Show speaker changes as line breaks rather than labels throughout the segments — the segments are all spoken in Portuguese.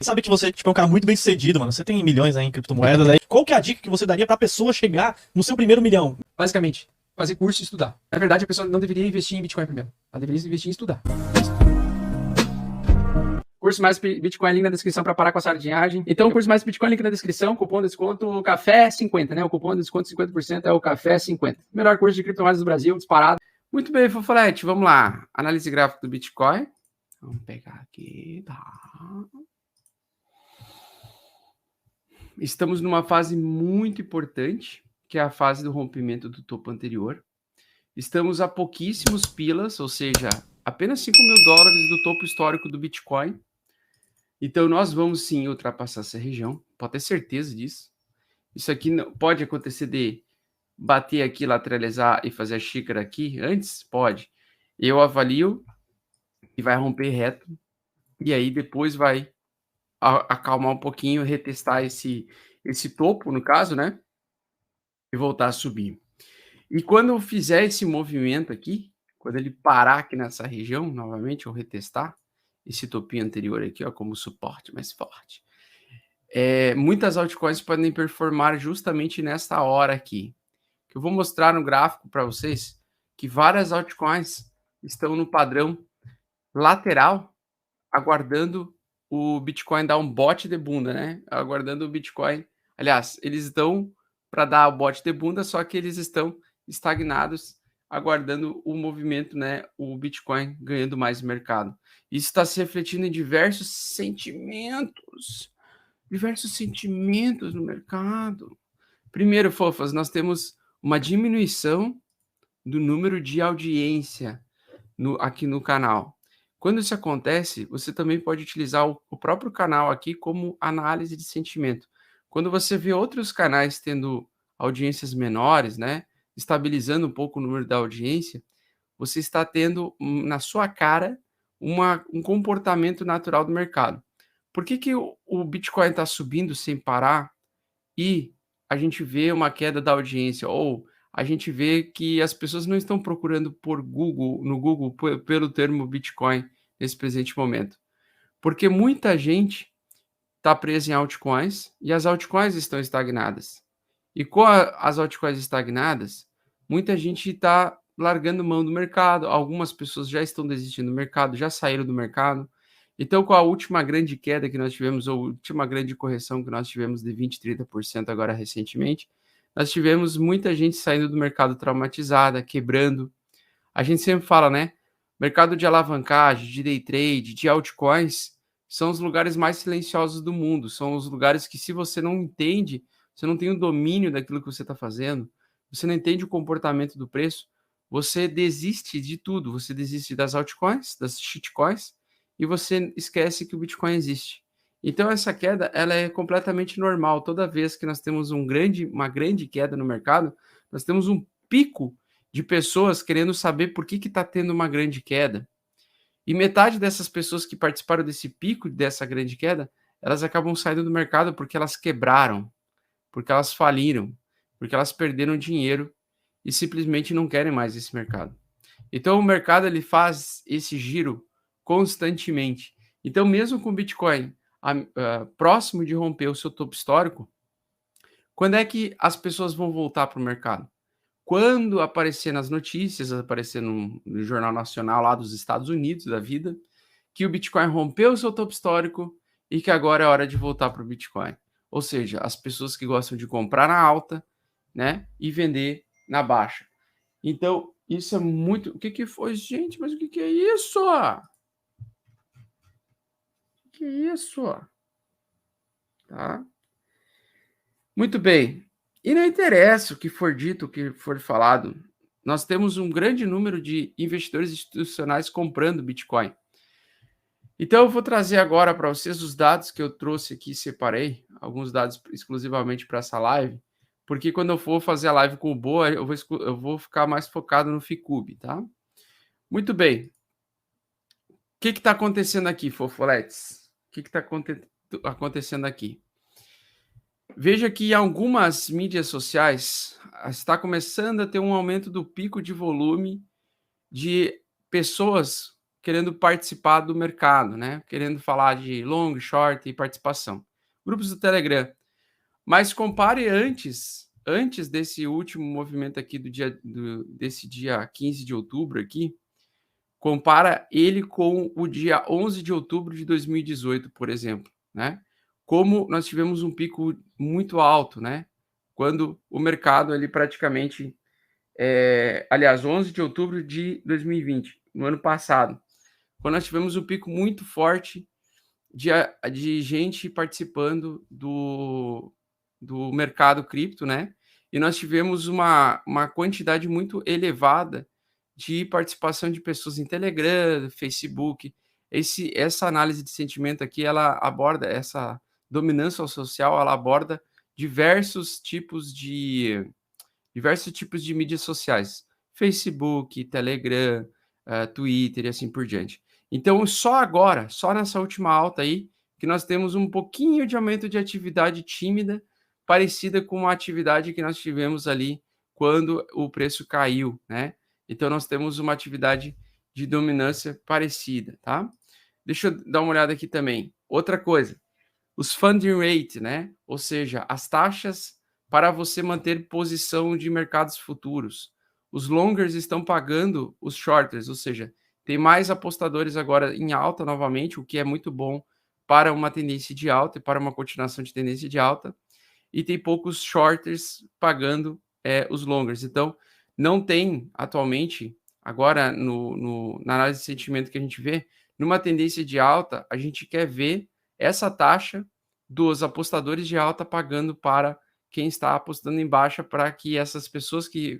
Sabe que você é um cara muito bem sucedido, mano. Você tem milhões aí em criptomoedas aí. Qual que é a dica que você daria pra pessoa chegar no seu primeiro milhão?
Basicamente, fazer curso e estudar. Na verdade, a pessoa não deveria investir em Bitcoin primeiro. Ela deveria investir em estudar. Curso mais Bitcoin, link na descrição para parar com a sardinhagem. Então, curso mais Bitcoin, link na descrição, cupom de desconto Café 50, né? O cupom de desconto 50% é o Café 50. Melhor curso de criptomoedas do Brasil, disparado. Muito bem, Fofolete, vamos lá. Análise gráfica do Bitcoin. Vamos pegar aqui, tá? Estamos numa fase muito importante, que é a fase do rompimento do topo anterior. Estamos a pouquíssimos pilas, ou seja, apenas $5.000 do topo histórico do Bitcoin. Então, nós vamos sim ultrapassar essa região, pode ter certeza disso. Isso aqui pode acontecer de bater aqui, lateralizar e fazer a xícara aqui antes? Pode. Eu avalio e vai romper reto, e aí depois vai acalmar um pouquinho, retestar esse topo, no caso, né? E voltar a subir. E quando eu fizer esse movimento aqui, quando ele parar aqui nessa região, novamente, eu retestar esse topinho anterior aqui, ó, como suporte mais forte. Muitas altcoins podem performar justamente nesta hora aqui. Que eu vou mostrar no gráfico para vocês que várias altcoins estão no padrão lateral, aguardando o Bitcoin dar um bote de bunda, né? Aguardando o Bitcoin. Aliás, eles estão para dar o bote de bunda, só que eles estão estagnados, aguardando o movimento, né? O Bitcoin ganhando mais mercado. Isso está se refletindo em diversos sentimentos no mercado. Primeiro, fofas, nós temos uma diminuição do número de audiência aqui no canal. Quando isso acontece, você também pode utilizar o próprio canal aqui como análise de sentimento. Quando você vê outros canais tendo audiências menores, né, estabilizando um pouco o número da audiência, você está tendo na sua cara um comportamento natural do mercado. Por que o Bitcoin está subindo sem parar e a gente vê uma queda da audiência? Ou a gente vê que as pessoas não estão procurando no Google pelo termo Bitcoin nesse presente momento? Porque muita gente está presa em altcoins e as altcoins estão estagnadas. E com as altcoins estagnadas, muita gente está largando mão do mercado, algumas pessoas já estão desistindo do mercado, já saíram do mercado. Então, com a última grande queda que nós tivemos, ou a última grande correção que nós tivemos de 20%, 30% agora recentemente, nós tivemos muita gente saindo do mercado traumatizada, quebrando. A gente sempre fala, né? Mercado de alavancagem, de day trade, de altcoins, são os lugares mais silenciosos do mundo. São os lugares que, se você não entende, você não tem o domínio daquilo que você está fazendo, você não entende o comportamento do preço, você desiste de tudo. Você desiste das altcoins, das shitcoins, e você esquece que o Bitcoin existe. Então, essa queda ela é completamente normal. Toda vez que nós temos uma grande queda no mercado, nós temos um pico de pessoas querendo saber por que está tendo uma grande queda. E metade dessas pessoas que participaram desse pico, dessa grande queda, elas acabam saindo do mercado porque elas quebraram, porque elas faliram, porque elas perderam dinheiro e simplesmente não querem mais esse mercado. Então o mercado ele faz esse giro constantemente. Então mesmo com o Bitcoin próximo de romper o seu topo histórico, quando é que as pessoas vão voltar para o mercado? Quando aparecer nas notícias, aparecer no Jornal Nacional lá dos Estados Unidos da vida, que o Bitcoin rompeu o seu topo histórico e que agora é hora de voltar para o Bitcoin. Ou seja, as pessoas que gostam de comprar na alta, né, e vender na baixa. Então, isso é muito... O que foi, gente? Mas o que é isso? O que é isso? Tá? Muito bem. E não interessa o que for dito, o que for falado. Nós temos um grande número de investidores institucionais comprando Bitcoin. Então, eu vou trazer agora para vocês os dados que eu trouxe aqui, separei, alguns dados exclusivamente para essa live, porque quando eu for fazer a live com o Boa, eu vou ficar mais focado no Ficube, tá? Muito bem. O que está acontecendo aqui, fofoletes? O que está acontecendo aqui? Veja que algumas mídias sociais está começando a ter um aumento do pico de volume de pessoas querendo participar do mercado, né? Querendo falar de long, short e participação. Grupos do Telegram. Mas compare antes desse último movimento aqui desse dia 15 de outubro aqui, compara ele com o dia 11 de outubro de 2018, por exemplo, né? Como nós tivemos um pico muito alto, né? Quando o mercado ali praticamente, aliás, 11 de outubro de 2020, no ano passado, quando nós tivemos um pico muito forte de gente participando do mercado cripto, né? E nós tivemos uma quantidade muito elevada de participação de pessoas em Telegram, Facebook. Essa análise de sentimento aqui, ela aborda essa dominância social, ela aborda diversos tipos de mídias sociais, Facebook, Telegram, Twitter e assim por diante. Então, só agora, só nessa última alta aí, que nós temos um pouquinho de aumento de atividade tímida, parecida com a atividade que nós tivemos ali quando o preço caiu, né? Então, nós temos uma atividade de dominância parecida, tá? Deixa eu dar uma olhada aqui também. Outra coisa, os funding rate, né? Ou seja, as taxas para você manter posição de mercados futuros. Os longers estão pagando os shorters, ou seja, tem mais apostadores agora em alta novamente, o que é muito bom para uma tendência de alta e para uma continuação de tendência de alta, e tem poucos shorters pagando os longers. Então, não tem atualmente, agora na análise de sentimento que a gente vê, numa tendência de alta, a gente quer ver essa taxa dos apostadores de alta pagando para quem está apostando em baixa, para que essas pessoas que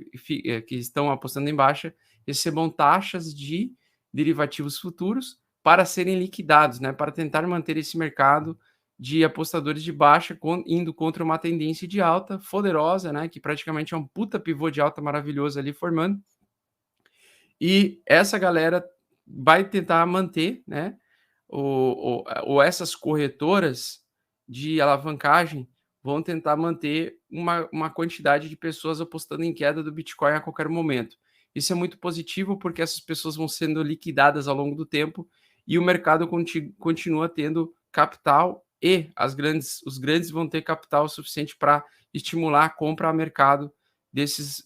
estão apostando em baixa recebam taxas de derivativos futuros para serem liquidados, né, para tentar manter esse mercado de apostadores de baixa indo contra uma tendência de alta poderosa, né, que praticamente é um puta pivô de alta maravilhoso ali formando. E essa galera vai tentar manter, né, ou essas corretoras de alavancagem vão tentar manter uma quantidade de pessoas apostando em queda do Bitcoin a qualquer momento. Isso é muito positivo porque essas pessoas vão sendo liquidadas ao longo do tempo e o mercado continua tendo capital e os grandes vão ter capital suficiente para estimular a compra a mercado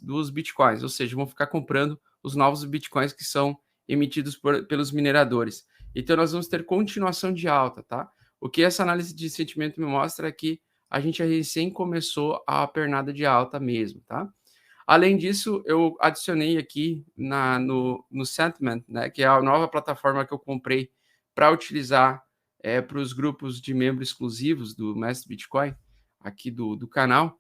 dos Bitcoins, ou seja, vão ficar comprando os novos Bitcoins que são emitidos pelos mineradores. Então, nós vamos ter continuação de alta, tá? O que essa análise de sentimento me mostra é que a gente recém começou a pernada de alta mesmo, tá? Além disso, eu adicionei aqui no Sentiment, né, que é a nova plataforma que eu comprei para utilizar para os grupos de membros exclusivos do Mestre Bitcoin, aqui do canal.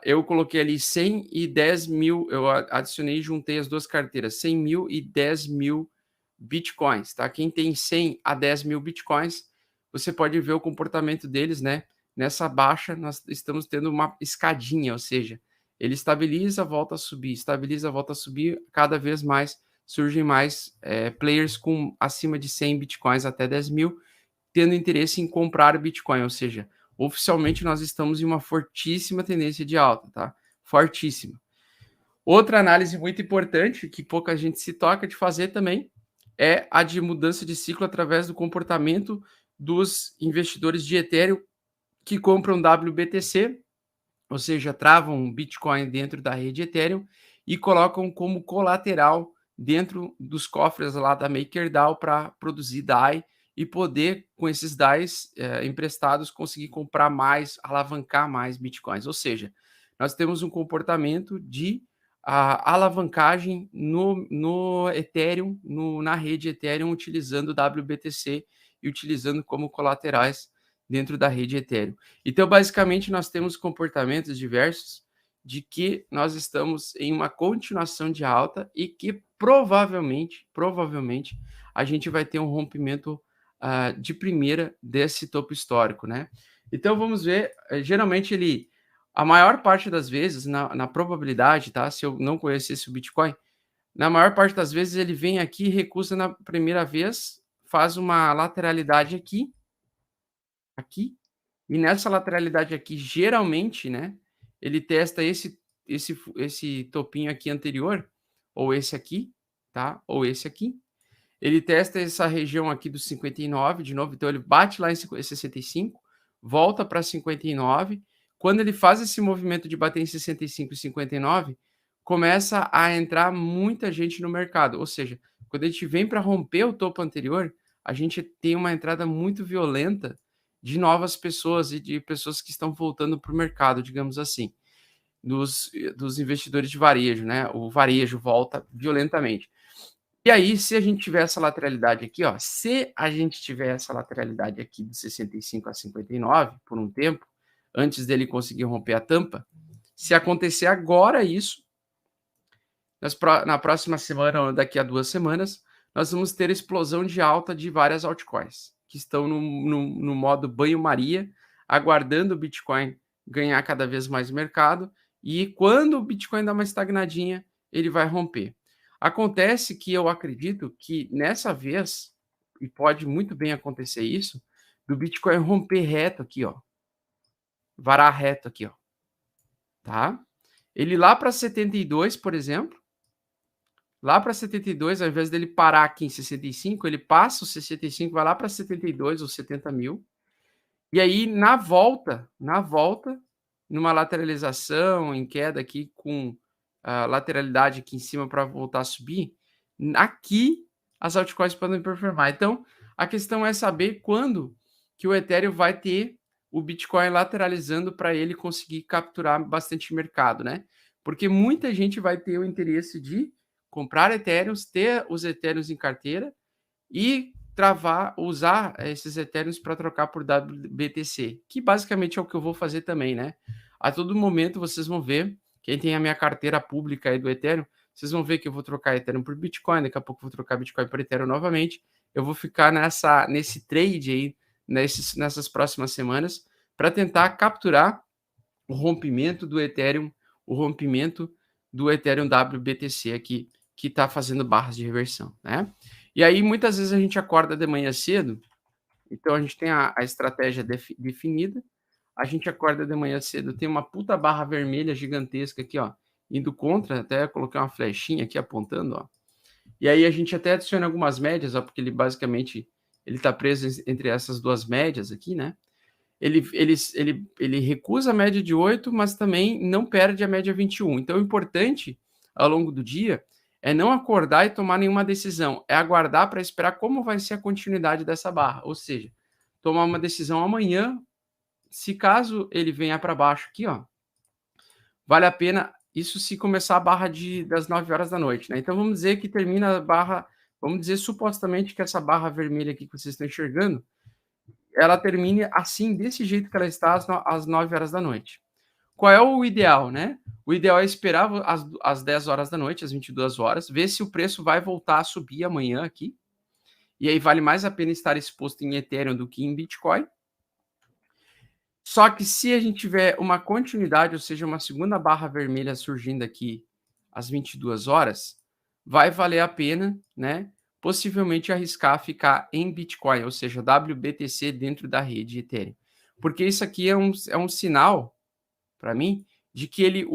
Eu coloquei ali 100 e 10 mil, eu adicionei e juntei as duas carteiras, 100 mil e 10 mil Bitcoins, tá? Quem tem 100 a 10 mil Bitcoins, você pode ver o comportamento deles, né? Nessa baixa, nós estamos tendo uma escadinha, ou seja, ele estabiliza, volta a subir, estabiliza, volta a subir, cada vez mais surgem mais players com acima de 100 Bitcoins até 10 mil, tendo interesse em comprar Bitcoin, ou seja, oficialmente nós estamos em uma fortíssima tendência de alta, tá? Fortíssima. Outra análise muito importante, que pouca gente se toca de fazer também, é a de mudança de ciclo através do comportamento dos investidores de Ethereum que compram WBTC, ou seja, travam Bitcoin dentro da rede Ethereum e colocam como colateral dentro dos cofres lá da MakerDAO para produzir DAI e poder, com esses DAIs emprestados, conseguir comprar mais, alavancar mais Bitcoins. Ou seja, nós temos um comportamento de alavancagem no Ethereum, na rede Ethereum, utilizando WBTC e utilizando como colaterais dentro da rede Ethereum. Então, basicamente, nós temos comportamentos diversos de que nós estamos em uma continuação de alta e que provavelmente, a gente vai ter um rompimento de primeira desse topo histórico, né? Então, vamos ver, geralmente a maior parte das vezes, na probabilidade, tá? Se eu não conhecesse o Bitcoin, na maior parte das vezes ele vem aqui, recusa na primeira vez, faz uma lateralidade aqui, e nessa lateralidade aqui, geralmente, né, ele testa esse topinho aqui anterior, ou esse aqui, tá? Ou esse aqui. ele testa essa região aqui dos 59 de novo, então ele bate lá em 65, volta para 59. Quando ele faz esse movimento de bater em 65 e 59, começa a entrar muita gente no mercado. Ou seja, quando a gente vem para romper o topo anterior, a gente tem uma entrada muito violenta de novas pessoas e de pessoas que estão voltando para o mercado, digamos assim, dos investidores de varejo, né? O varejo volta violentamente. E aí, se a gente tiver essa lateralidade aqui, ó, se a gente tiver essa lateralidade aqui de 65 a 59 por um tempo, antes dele conseguir romper a tampa, se acontecer agora isso, na próxima semana ou daqui a 2 semanas, nós vamos ter explosão de alta de várias altcoins, que estão no modo banho-maria, aguardando o Bitcoin ganhar cada vez mais mercado, e quando o Bitcoin dá uma estagnadinha, ele vai romper. Acontece que eu acredito que nessa vez, e pode muito bem acontecer isso, do Bitcoin romper reto aqui, ó. Varar reto aqui, ó. Tá? Ele lá para 72, por exemplo, lá para 72, ao invés dele parar aqui em 65, ele passa o 65, vai lá para 72 ou 70 mil. E aí, na volta, numa lateralização, em queda aqui, com a lateralidade aqui em cima para voltar a subir, aqui as altcoins podem performar. Então, a questão é saber quando que o Ethereum vai ter o Bitcoin lateralizando para ele conseguir capturar bastante mercado, né? Porque muita gente vai ter o interesse de comprar Ethereums, ter os Ethereums em carteira e usar esses Ethereums para trocar por WBTC, que basicamente é o que eu vou fazer também, né? A todo momento vocês vão ver, quem tem a minha carteira pública aí do Ethereum, vocês vão ver que eu vou trocar Ethereum por Bitcoin, daqui a pouco eu vou trocar Bitcoin por Ethereum novamente. Eu vou ficar nesse trade aí, nessas próximas semanas, para tentar capturar o rompimento do Ethereum WBTC aqui, que está fazendo barras de reversão, né? E aí, muitas vezes a gente acorda de manhã cedo, então a gente tem a estratégia definida, a gente acorda de manhã cedo, tem uma puta barra vermelha gigantesca aqui, ó, indo contra, até colocar uma flechinha aqui apontando, ó. E aí a gente até adiciona algumas médias, ó, porque ele basicamente está preso entre essas duas médias aqui, né? Ele recusa a média de 8, mas também não perde a média 21. Então, o importante, ao longo do dia, é não acordar e tomar nenhuma decisão. É aguardar para esperar como vai ser a continuidade dessa barra. Ou seja, tomar uma decisão amanhã, se caso ele venha para baixo aqui, ó, vale a pena, isso se começar a barra das 9 horas da noite, né? Então, vamos dizer que termina a barra, vamos dizer supostamente que essa barra vermelha aqui que vocês estão enxergando, ela termine assim, desse jeito que ela está, às 9 horas da noite. Qual é o ideal, né? O ideal é esperar às 10 horas da noite, às 22 horas, ver se o preço vai voltar a subir amanhã aqui. E aí vale mais a pena estar exposto em Ethereum do que em Bitcoin. Só que se a gente tiver uma continuidade, ou seja, uma segunda barra vermelha surgindo aqui às 22 horas, vai valer a pena, né? Possivelmente arriscar ficar em Bitcoin, ou seja, WBTC dentro da rede Ethereum. Porque isso aqui é um sinal, para mim, de que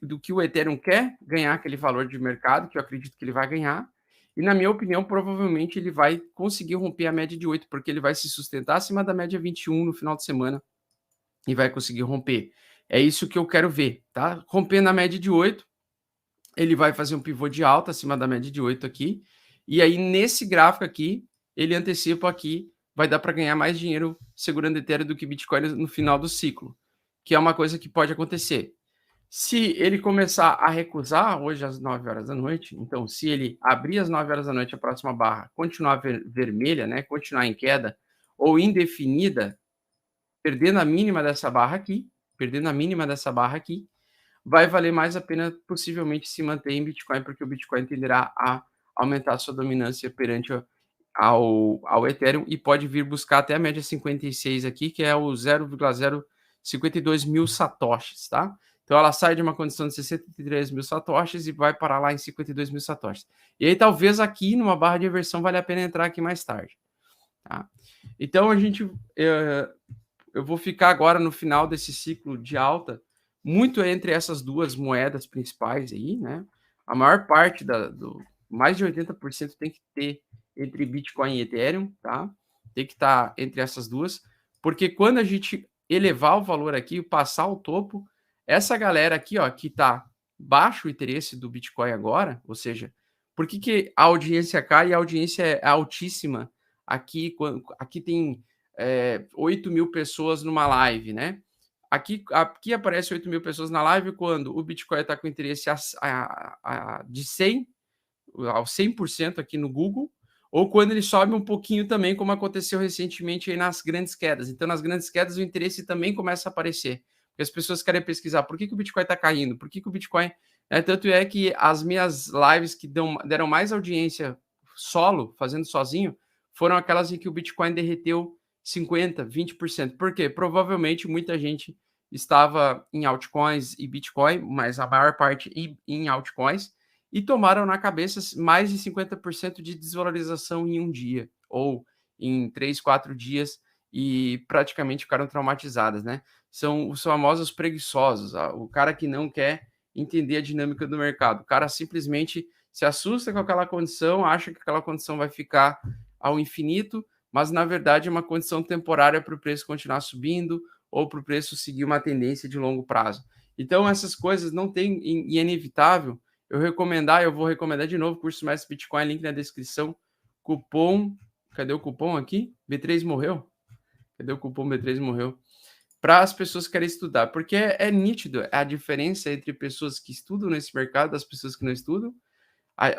do que o Ethereum quer ganhar aquele valor de mercado, que eu acredito que ele vai ganhar, e na minha opinião, provavelmente ele vai conseguir romper a média de 8, porque ele vai se sustentar acima da média 21 no final de semana e vai conseguir romper. É isso que eu quero ver, tá? Romper na média de 8, ele vai fazer um pivô de alta acima da média de 8 aqui, e aí nesse gráfico aqui, ele antecipa aqui, vai dar para ganhar mais dinheiro segurando Ethereum do que Bitcoin no final do ciclo, que é uma coisa que pode acontecer. Se ele começar a recusar hoje às 9 horas da noite, então se ele abrir às 9 horas da noite a próxima barra, continuar vermelha, né, continuar em queda, ou indefinida, perdendo a mínima dessa barra aqui, vai valer mais a pena possivelmente se manter em Bitcoin, porque o Bitcoin tenderá a aumentar a sua dominância perante ao Ethereum e pode vir buscar até a média 56 aqui, que é o 0,052 mil satoshis, tá? Então ela sai de uma condição de 63 mil satoshis e vai parar lá em 52 mil satoshis. E aí talvez aqui numa barra de reversão vale a pena entrar aqui mais tarde, tá? Então eu vou ficar agora no final desse ciclo de alta muito entre essas duas moedas principais aí, né? A maior parte mais de 80% tem que ter entre Bitcoin e Ethereum, tá? Tem que estar entre essas duas, porque quando a gente elevar o valor aqui, passar o topo, essa galera aqui, ó, que tá baixo o interesse do Bitcoin agora, ou seja, por que a audiência cai e a audiência é altíssima aqui? Aqui tem 8 mil pessoas numa live, né? Aqui aparece 8 mil pessoas na live quando o Bitcoin está com interesse de 100 ao 100% aqui no Google, ou quando ele sobe um pouquinho também, como aconteceu recentemente aí nas grandes quedas. Então, nas grandes quedas, o interesse também começa a aparecer. Porque as pessoas querem pesquisar por que o Bitcoin está caindo, por que o Bitcoin... tanto é que as minhas lives que deram mais audiência solo, fazendo sozinho, foram aquelas em que o Bitcoin derreteu 50%, 20%. Por quê? Provavelmente muita gente estava em altcoins e Bitcoin, mas a maior parte em altcoins, e tomaram na cabeça mais de 50% de desvalorização em um dia, ou em 3, 4 dias, e praticamente ficaram traumatizadas, né? São os famosos preguiçosos, o cara que não quer entender a dinâmica do mercado. O cara simplesmente se assusta com aquela condição, acha que aquela condição vai ficar ao infinito, mas na verdade é uma condição temporária para o preço continuar subindo ou para o preço seguir uma tendência de longo prazo. Então, essas coisas não tem, e é inevitável eu vou recomendar de novo o curso Mestre Bitcoin, link na descrição, cupom, cadê o cupom aqui? B3 morreu? Cadê o cupom B3 morreu? Para as pessoas que querem estudar, porque é nítido a diferença entre pessoas que estudam nesse mercado e as pessoas que não estudam.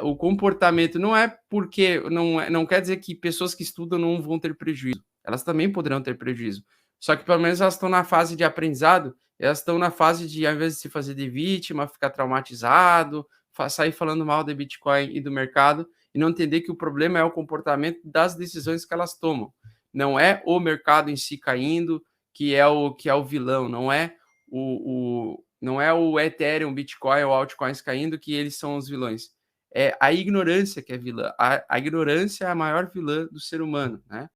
O comportamento não é porque, não quer dizer que pessoas que estudam não vão ter prejuízo, elas também poderão ter prejuízo, só que pelo menos elas estão na fase de aprendizado, elas estão na fase de, ao invés de se fazer de vítima, ficar traumatizado, sair falando mal do Bitcoin e do mercado, e não entender que o problema é o comportamento das decisões que elas tomam, não é o mercado em si caindo, que é o vilão, não é não é o Ethereum, Bitcoin ou altcoins caindo que eles são os vilões. É a ignorância que é vilã. A ignorância é a maior vilã do ser humano, né?